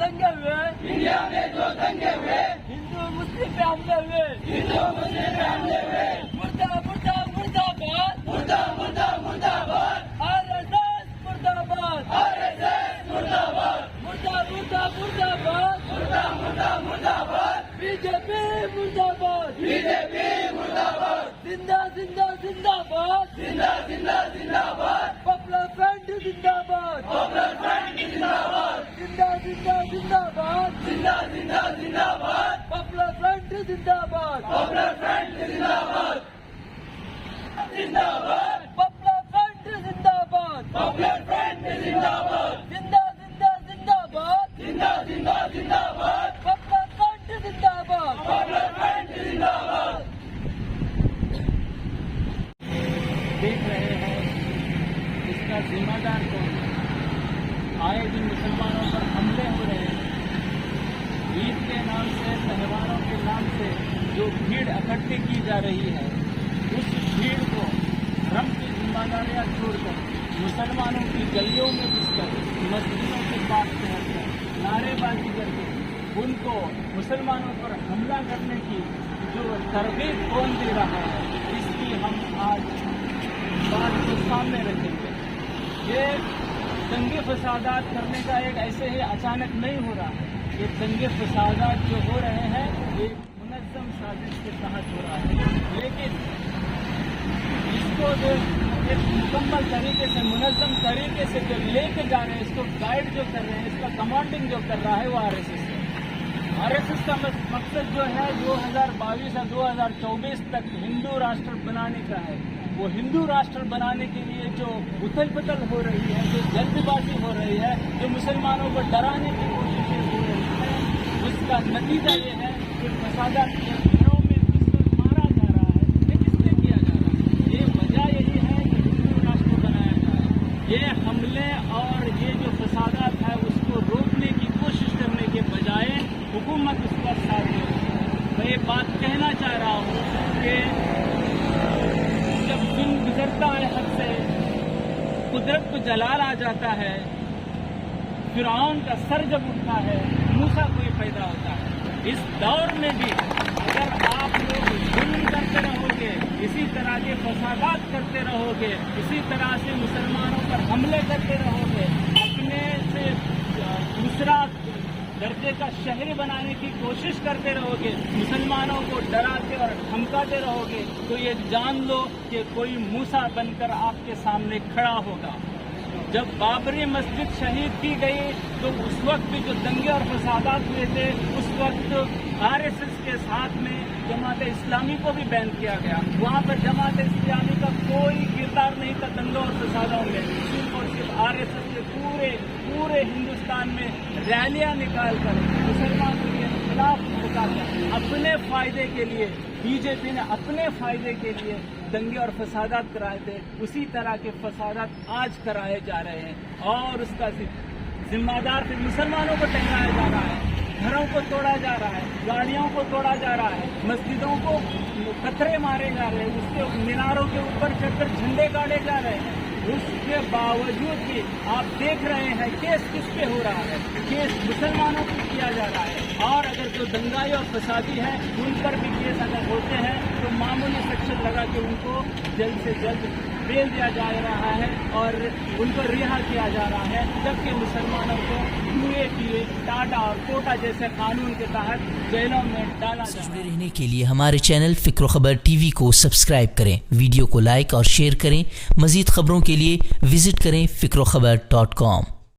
दंगे हुए, इंडिया में जो दंगे हुए, हिंदू मुस्लिम पे हमले हुए, हिंदू मुस्लिम पे हमले हुए, मुर्दा मुर्दा मुर्दाबाद, मुर्दा मुर्दा मुर्दाबाद, आरएसएस मुर्दाबाद, आरएसएस मुर्दाबाद, मुर्दा मुर्दा मुर्दाबाद, मुर्दा मुर्दा मुर्दाबाद, बीजेपी मुर्दाबाद, बीजेपी मुर्दाबाद, जिंदा जिंदा जिंदाबाद, जिंदा जिंदा जिंदाबाद, पॉपुलर फ्रंट जिंदाबाद, पॉपुलर फ्रंट जिंदाबाद, जिंदा जिंदा जिंदाबाद, जिंदा जिंदा जिंदाबाद, पॉपुलर फ्रंट जिंदाबाद, पॉपुलर फ्रंट जिंदाबाद, जिंदाबाद, पॉपुलर फ्रंट जिंदाबाद, पॉपुलर फ्रंट जिंदाबाद, जिंदा जिंदा जिंदाबाद, जिंदा जिंदा जिंदाबाद, पॉपुलर फ्रंट जिंदाबाद। पॉपुलर फ्रंट जिंदाबाद। देख रहे हैं इसका जिम्मेदार कौन है। आए दिन मुसलमानों पर हमले हो रहे हैं। ईद के नाम से, त्योहारों के नाम से जो भीड़ इकट्ठी की जा रही है, उस भीड़ को धर्म की जिम्मेदारियां छोड़कर मुसलमानों की गलियों में घुसकर, मस्जिदों के पास पहुंचकर, नारेबाजी करके उनको मुसलमानों पर हमला करने की जो तरगीब कौन दे रहा है, इसकी हम आज बात को सामने रखेंगे। ये दंगे फसादात करने का एक ऐसे ही अचानक नहीं हो रहा है। ये दंगे फसादात जो हो रहे हैं, ये मुनज़्ज़म साजिश के तहत हो रहा है। लेकिन इसको जो एक मुकम्मल तरीके से, मुनज़्ज़म तरीके से जो लेके जा रहे हैं, इसको गाइड जो कर रहे हैं, इसका कमांडिंग जो कर रहा है, वो आरएसएस है। आरएसएस का मकसद जो है 2022 या 2024 तक हिंदू राष्ट्र बनाने का है। वो हिंदू राष्ट्र बनाने के लिए जो उथल पुथल हो रही है, जो जल्दबाजी हो रही है, जो मुसलमानों को डराने की कोशिशें हो रही है, उसका नतीजा ये है कि फसादात के घरों में घुसकर मारा जा रहा है। ये किससे किया जा रहा है? ये वजह यही है कि हिंदू राष्ट्र बनाया जा रहा है। ये हमले और ये जो फसादात है, उसको रोकने की कोशिश करने के बजाय हुकूमत उसका साथ दे रही है। मैं ये बात कहना चाह रहा हूँ कि जब दिन गुजरता है हद से, कुदरत को जलाल आ जाता है, फिरौन का सर जब उठता है, मूसा कोई पैदा होता है। इस दौर में भी अगर आप लोग जुल्म करते रहोगे, इसी तरह के फसादात करते रहोगे, इसी तरह से मुसलमानों पर हमले करते रहोगे, अपने से दूसरा दर्जे का शहरी बनाने की कोशिश करते रहोगे, मुसलमानों को डराते और धमकाते रहोगे, तो ये जान लो कि कोई मूसा बनकर आपके सामने खड़ा होगा। जब बाबरी मस्जिद शहीद की गई, तो उस वक्त भी जो दंगे और फसादात हुए थे, उस वक्त आरएसएस के साथ में जमात इस्लामी को भी बैन किया गया। वहाँ पर जमात इस्लामी का कोई किरदार नहीं था दंगों और फसादों में। सिर्फ और सिर्फ आरएसएस के पूरे हिंदुस्तान में रैलियां निकालकर मुसलमानों के खिलाफ उठाकर अपने फायदे के लिए, बीजेपी ने अपने फायदे के लिए दंगे और फसादात कराए थे। उसी तरह के फसादात आज कराए जा रहे हैं और उसका जिम्मेदार फिर मुसलमानों को टहराया जा रहा है। घरों को तोड़ा जा रहा है, गाड़ियों को तोड़ा जा रहा है, मस्जिदों को पत्थरे मारे जा रहे हैं, उसके मीनारों के ऊपर चढ़कर झंडे गाड़े जा रहे हैं। उसके बावजूद भी आप देख रहे हैं केस किस पे हो रहा है, केस मुसलमानों पर किया जा रहा है। और अगर जो दंगाई और फसादी है, उन पर भी केस अगर होते हैं, तो मामूली सेक्शन लगा के उनको जल्द से जल्द बेल दिया जा रहा है और उनको रिहा किया जा रहा है। जबकि मुसलमानों को यूए, टाटा और कोटा जैसे कानून के तहत जेलों में डाला जा रहा है। जुड़े रहने के लिए हमारे चैनल फिक्र खबर टीवी को सब्सक्राइब करें, वीडियो को लाइक और शेयर करें। मजीद खबरों के लिए विजिट करें fikrokhabar.com।